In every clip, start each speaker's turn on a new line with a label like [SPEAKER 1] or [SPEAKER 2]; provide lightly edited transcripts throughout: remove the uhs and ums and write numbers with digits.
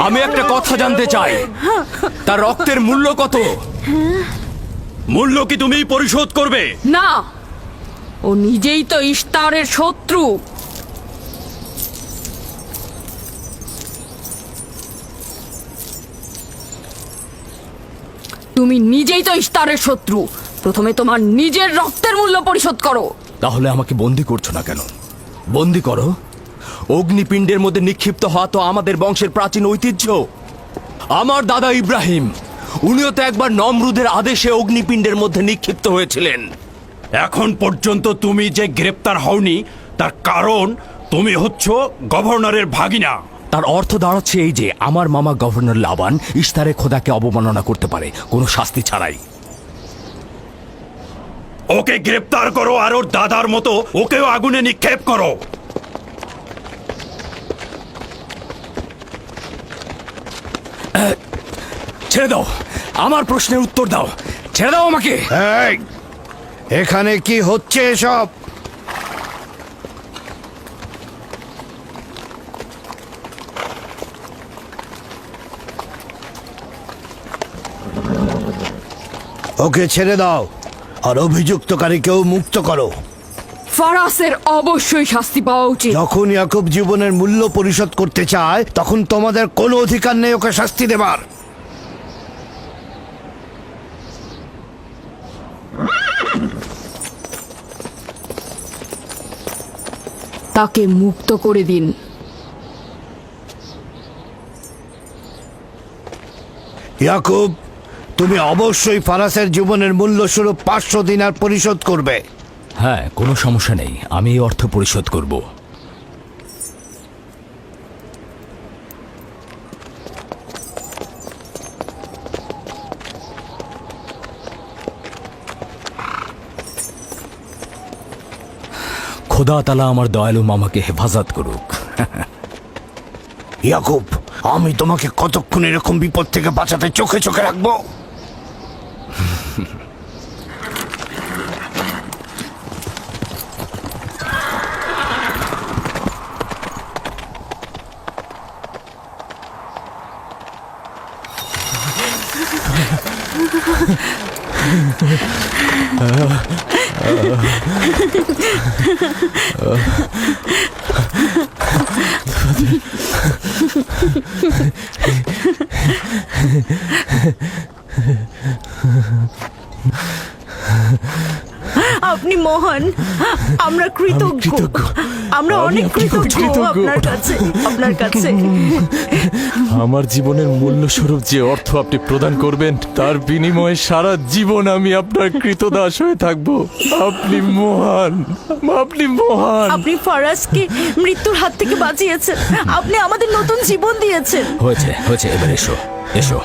[SPEAKER 1] আমি একটা কথা জানতে চাই, তার রক্তের মূল্য কত? মূল্য কি তুমি পরিশোধ করবে?
[SPEAKER 2] না, ও নিজেই তো ইশতারের শত্রু। তুমি নিজেই তো ইশতারের শত্রু। প্রথমে তোমার নিজের রক্তের মূল্য পরিশোধ করো।
[SPEAKER 1] তাহলে আমাকে বন্দি করছো না কেন? বন্দি করো। অগ্নিপিণ্ডের মধ্যে নিক্ষিপ্ত হওয়া তো আমাদের বংশের প্রাচীন ঐতিহ্য। আমার দাদা ইব্রাহিম, উনিও তো একবার নমরুদের আদেশে অগ্নিপিণ্ডের মধ্যে নিক্ষিপ্ত হয়েছিলেন। এখন পর্যন্ত তুমি যে গ্রেপ্তার হওনি, তার কারণ তুমি হচ্ছ গভর্নরের ভাগিনা। তার অর্থ দাঁড়াচ্ছে এই যে আমার মামা গভর্নর লাবান ইশতারে খোদাকে অবমাননা করতে পারে কোনো শাস্তি ছাড়াই। ওকে গ্রেপ্তার করো আর ওর দাদার মতো ওকেও আগুনে নিক্ষেপ করো। ছেড়ে দাও, আমার প্রশ্নের উত্তর দাও। ছেড়ে দাও আমাকে।
[SPEAKER 3] এই, এখানে কি হচ্ছে এসব? ওকে ছেড়ে দাও আর অভিযুক্তকারীকেও মুক্ত করো।
[SPEAKER 2] ফারাসের অবশ্যই শাস্তি পাওয়া উচিত।
[SPEAKER 3] যখন ইয়াকুব জীবনের মূল্য পরিশোধ করতে চায়, তখন তোমাদের কোনো অধিকার নেই ওকে শাস্তি দেবার।
[SPEAKER 2] তাকে মুক্ত করে দিন।
[SPEAKER 3] ইয়াকুব, তুমি অবশ্যই ফারাসের জীবনের মূল্য স্বরূপ 500 দিনার পরিশোধ করবে।
[SPEAKER 1] হ্যাঁ, কোনো সমস্যা নেই, আমি এই অর্থ পরিশোধ করব। খোদা তাআলা আমার দয়ালু মামাকে হেফাজত করুক।
[SPEAKER 3] ইয়াকুব, আমি তোমাকে কতক্ষণ এরকম বিপদ থেকে বাঁচাতে চোখে চোখে রাখবো?
[SPEAKER 4] আপনি মহান, আমরা কৃতজ্ঞ। আমরা অনেক কৃতজ্ঞ আপনার কাছে।
[SPEAKER 5] আমার জীবনের মূল্য স্বরূপ যে অর্থ আপনি প্রদান করবেন, তার বিনিময়ে সারা জীবন আমি আপনার কৃতদাস হয়ে থাকব। আপনি মহান, আপনি মহান।
[SPEAKER 4] আপনি ফারাজকে মৃত্যুর হাত থেকে বাঁচিয়েছেন। আপনি আমাদের নতুন জীবন দিয়েছেন।
[SPEAKER 1] হয়েছে হয়েছে, এবার এসো এসো।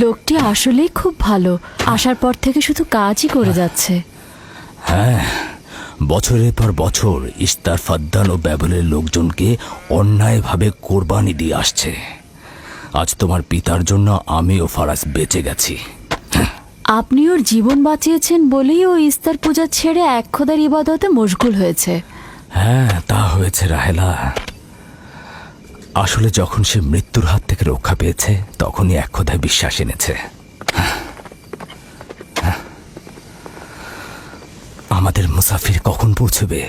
[SPEAKER 6] লোকটি আসলেই খুব ভালো। আসার পর থেকে শুধু কাজই করে যাচ্ছে।
[SPEAKER 1] হ্যাঁ, বছরের পর বছর ইস্তার ফাদ্দান ও ব্যাবলের লোকজনকে অন্যায়ভাবে কোরবানি দিয়ে আসছে। আজ তোমার পিতার জন্য আমি ও ফারাজ বেঁচে গেছি।
[SPEAKER 6] আপনি ওর জীবন বাঁচিয়েছেন বলেই ও ইস্তার পূজা ছেড়ে এক খোদার ইবাদতে মশগুল হয়েছে।
[SPEAKER 1] হ্যাঁ, তা হয়েছে রাহেলা। আসলে যখন সে মৃত্যুর হাত থেকে রক্ষা পেয়েছে, তখনই এক খোদায় বিশ্বাস এনেছে। আমাদের মুসাফির কখন পৌঁছবে?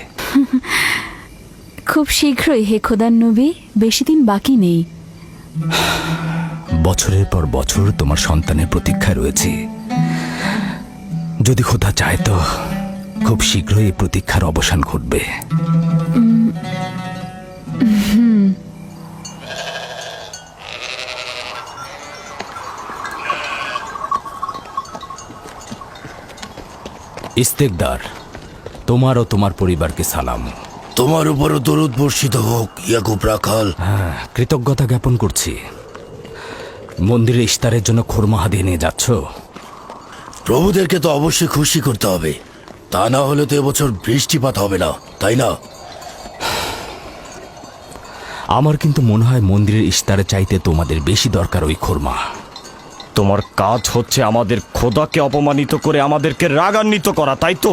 [SPEAKER 6] খুব শীঘ্রই হে খোদার নবী, বেশি দিন বাকি নেই।
[SPEAKER 1] বছরের পর বছর তোমার সন্তানের প্রতীক্ষায় রয়েছি। যদি খোদা চায় তো খুব শীঘ্রই এই প্রতীক্ষার অবসান ঘটবে। ইস্তেকদার, তোমার ও তোমার পরিবারকে সালাম।
[SPEAKER 3] তোমার উপরও দরুদ বর্ষিত হোক ইয়াকুব রাখাল।
[SPEAKER 1] হ্যাঁ, কৃতজ্ঞতা জ্ঞাপন করছি। মন্দিরে ইস্তারের জন্য খোরমা হাদিয়ে নিয়ে যাচ্ছ?
[SPEAKER 3] প্রভুদেরকে তো অবশ্যই খুশি করতে হবে, তা না হলে তো এবছর বৃষ্টিপাত হবে না, তাই না?
[SPEAKER 1] আমার কিন্তু মনে হয় মন্দিরের ইস্তারে চাইতে তোমাদের বেশি দরকার ওই খোরমা।
[SPEAKER 7] তোমার কাজ হচ্ছে আমাদের খোদাকে অপমানিত করে আমাদেরকে রাগান্বিত করা, তাই তো?